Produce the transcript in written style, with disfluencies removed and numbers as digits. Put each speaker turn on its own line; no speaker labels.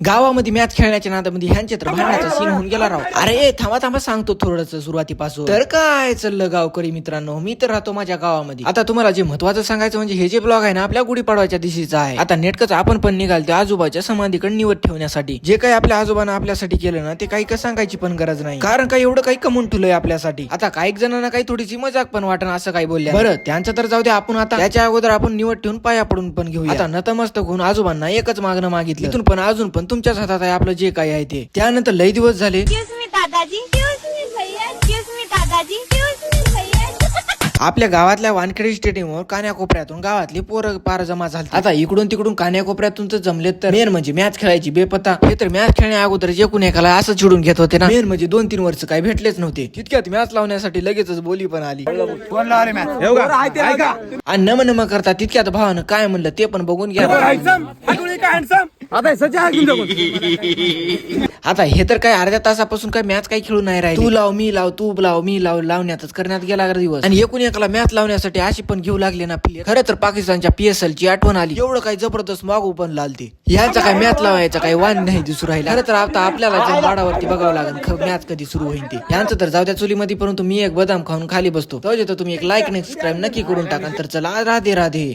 गावामध्ये मॅच खेळण्याच्या नादामध्ये ह्यांच्या तर भांडण्याचा सीन होऊन गेला राव. अरे थांबा थांबा सांगतो थोडंच सुरुवातीपासून. तर काय चाललं गावकरी मित्रांनो, मी तर राहतो माझ्या गावामध्ये. आता तुम्हाला जे महत्वाचं सांगायचं म्हणजे हे जे ब्लॉग आहे ना आपल्या गुढीपाडवाच्या दिवशीचा आहे. आता नेटकच आपण पण निघाल त्या आजोबाच्या समाधीकडे निवड ठेवण्यासाठी. जे काही आपल्या आजोबानं आपल्यासाठी केलं ना ते काही का सांगायची पण गरज नाही, कारण काय एवढं काही कमवून ठेवलंय आपल्यासाठी. आता काही जणांना काही थोडीशी मजाक पण वाटण असं काही बोलल्या. बरं त्यांचं तर जाऊ दे, आपण आता त्याच्या अगोदर आपण निवड ठेवून पाया पडून पण घेऊया. आता नतमस्तक होऊन आजोबांना एकच मागणं मागितलं, इथून पण अजून पण तुमच्याच हातात आहे आपलं जे काही आहे ते. त्यानंतर लई दिवस झाले आपल्या गावातल्या वानखेडे स्टेडियमवर कान्याकोपऱ्यातून गावातली पोरं पार जमा झाली. आता इकडून तिकडून कान्याकोपऱ्यातून तर जमलेत, तर मेन म्हणजे मॅच खेळायची बेपत्ता. हे तर मॅच खेळण्या अगोदर जे कुणी एकाला असं चिडून घेत होते ना, मेन म्हणजे 2-3 वर्ष काही भेटलेच नव्हते. तितक्यात मॅच लावण्यासाठी लगेचच बोली पण आली आणि नम नम करता तितक्यात भावानं काय म्हणलं ते पण बघून घ्या. आता हे तर काय अर्ध्या तासापासून काय मॅच काही खेळून नाही राहील. तू लाव मी लाव, तू लाव मी लाव, लावण्यातच करण्यात गेला दिवस. आणि एकूण एकाला मॅच लावण्यासाठी अशी पण घेऊ लागले ना प्लेयर. खरं तर पाकिस्तानच्या PSL ची आठवण आली. एवढं काही जबरदस्त मागू पण लालते. यांचा काय मॅच लावायचा काही वाण नाही दिसू राहिला. खरं तर आता आपल्याला जमवाडावरती बघावं लागेल मॅच कधी सुरू होईल ते. यांचं तर जाऊ द्या चुलीमध्ये, परंतु मी एक बदाम खाऊन खाली बसतो. तर तुम्ही एक लाईक आणि सबस्क्राईब नक्की करून टाका. तर चला राधे राधे.